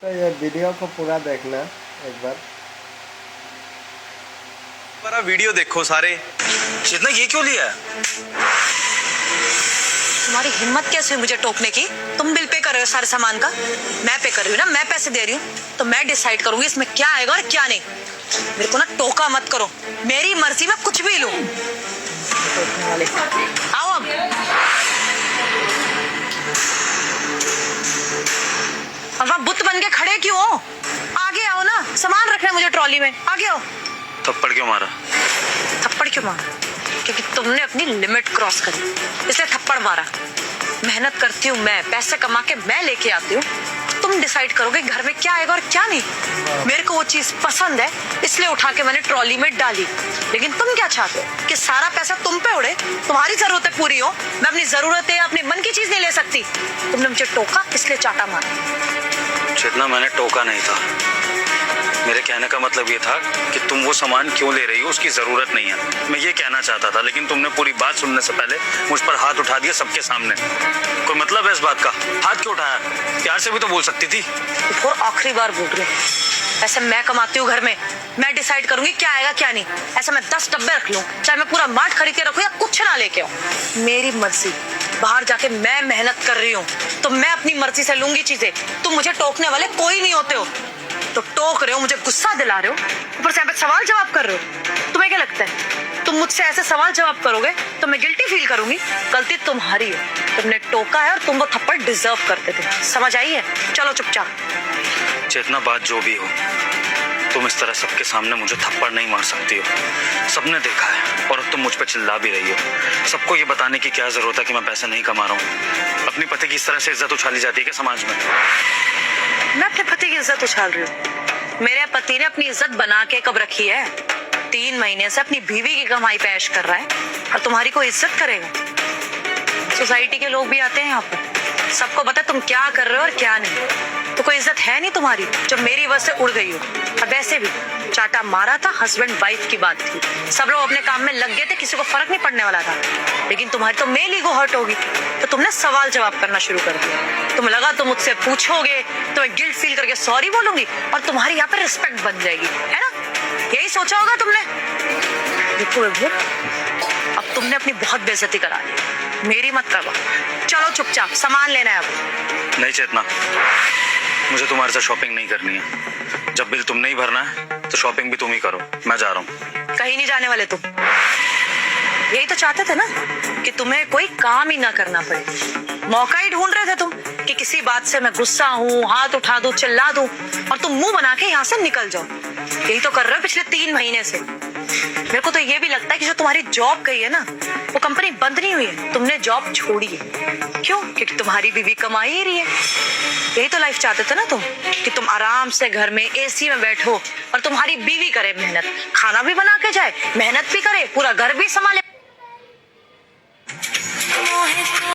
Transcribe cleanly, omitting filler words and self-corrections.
तो ये वीडियो को पूरा देखना एक बार। मेरा वीडियो देखो सारे। चेतना ये क्यों लिया? तुम्हारी हिम्मत कैसे हुई मुझे टोकने की? तुम बिल पे कर रहे हो सारे सामान का, मैं पे कर रही हूँ ना, मैं पैसे दे रही हूँ, तो मैं डिसाइड करूंगी इसमें क्या आएगा और क्या नहीं। मेरे को ना टोका मत करो, मेरी मर्जी में कुछ भी लूं। टोकने वाले आओ अब। अब आप बुत बन के खड़े क्यों हो? आगे आओ ना, सामान रखना है मुझे ट्रॉली में, आगे आओ। थप्पड़ क्यों मारा? थप्पड़ क्यों मारा? क्योंकि तुमने अपनी लिमिट क्रॉस करी, इसलिए थप्पड़ मारा। मेहनत करती हूँ मैं, पैसे कमा के मैं लेके आती हूँ, तुम डिसाइड करोगे घर में क्या आएगा और क्या नहीं। मेरे को वो चीज पसंद है, इसलिए उठा के मैंने ट्रॉली में डाली। लेकिन तुम क्या चाहते हो कि सारा पैसा तुम पे उड़े, तुम्हारी जरूरतें पूरी हो, मैं अपनी जरूरतें अपने मन की चीज नहीं ले सकती। तुमने मुझे टोका, इसलिए चाटा मारा। चेतना मैंने टोका नहीं था, मेरे कहने का मतलब ये था कि तुम वो सामान क्यों ले रही हो, उसकी जरूरत नहीं है, मैं ये कहना चाहता था। लेकिन तुमने पूरी बात सुनने से पहले मुझ पर हाथ उठा दिया सबके सामने। कोई मतलब है इस बात का? हाथ क्यों उठाया? प्यार से भी तो बोल सकती थी। और आखिरी बार बोल रही हूँ, ऐसे मैं कमाती हूँ घर में, मैं डिसाइड करूंगी क्या आएगा क्या नहीं। ऐसे मैं 10 डब्बे रख लूं, चाहे मैं पूरा मार्ट खरीद के रखूं या कुछ ना लेके आऊं, मेरी मर्जी। बाहर जाके मैं मेहनत कर रही हूँ तो मैं अपनी मर्जी से लूंगी चीजें। तुम मुझे टोकने वाले कोई नहीं होते हो, तो टोक रहे हो, मुझे गुस्सा दिला रहे हो, ऊपर से यहाँ पे सवाल जवाब कर रहे हो। तुम्हें क्या लगता है तुम मुझसे ऐसे सवाल जवाब करोगे तो मैं गिल्टी फील करूंगी? गलती तुम्हारी है, तुमने टोका है और तुम वो थप्पड़ डिजर्व करते थे। समझ आई है? चलो चुपचाप। चेतना बात जो भी हो, तुम इस तरह सबके सामने मुझे थप्पड़ नहीं मार सकती हो। सबने देखा है और अब तुम मुझ पर चिल्ला भी रही हो। सबको ये बताने की क्या जरूरत है कि मैं पैसे नहीं कमा रहा हूँ? अपनी पति की इस तरह से इज्जत उछाली जाती है क्या समाज में? मैं अपने पति की इज्जत उछाल रही हूँ? मेरे पति ने अपनी इज्जत बना के कब रखी है? 3 महीने से अपनी बीवी की कमाई पे ऐश कर रहा है और तुम्हारी कोई इज्जत करेगा? सोसाइटी के लोग भी आते हैं यहाँ पर, सबको पता तुम क्या कर रहे हो और क्या नहीं। तो कोई इज्जत है नहीं तुम्हारी जो मेरी वजह से उड़ गई हो। अब वैसे भी चाटा मारा था, हस्बैंड वाइफ की बात थी, सब लोग अपने काम में लग गए थे, किसी को फर्क नहीं पड़ने वाला था। लेकिन तुम्हारी तो मेल ईगो हर्ट होगी, तो तुमने सवाल जवाब करना शुरू कर दिया। तुम लगा तुम मुझसे पूछोगे तो मैं गिल्ट फील करके सॉरी बोलूंगी और तुम्हारी यहाँ पे रिस्पेक्ट बन जाएगी, है ना? यही सोचा होगा तुमने। देखो अब तुमने अपनी बहुत बेइज्जती करा ली, मेरी मत करवा। चलो चुपचाप, सामान लेना है अब। नहीं चेतना, मुझे तुम्हारे साथ शॉपिंग नहीं करनी है। जब बिल तुमने ही भरना है तो शॉपिंग भी तुम ही करो, मैं जा रहा हूँ। कहीं नहीं जाने वाले तुम। यही तो चाहते थे ना कि तुम्हें कोई काम ही ना करना पड़े। मौका ही ढूंढ रहे थे तुम कि किसी बात से मैं गुस्सा हूँ, हाथ उठा दूं, चिल्ला दूं और तुम मुंह बना के यहाँ से निकल जाओ। यही तो कर रहे हो पिछले 3 महीने से। मेरे को तो ये भी लगता है कि जो तुम्हारी जॉब गई है ना, वो कंपनी बंद नहीं हुई है, तुमने जॉब छोड़ी है। क्यों? क्योंकि तुम्हारी बीवी कमा ही रही है। यही तो लाइफ चाहते थे ना तुम, कि तुम आराम से घर में एसी में बैठो और तुम्हारी बीवी करे मेहनत, खाना भी बना के जाए, मेहनत भी करे, पूरा घर भी संभाले।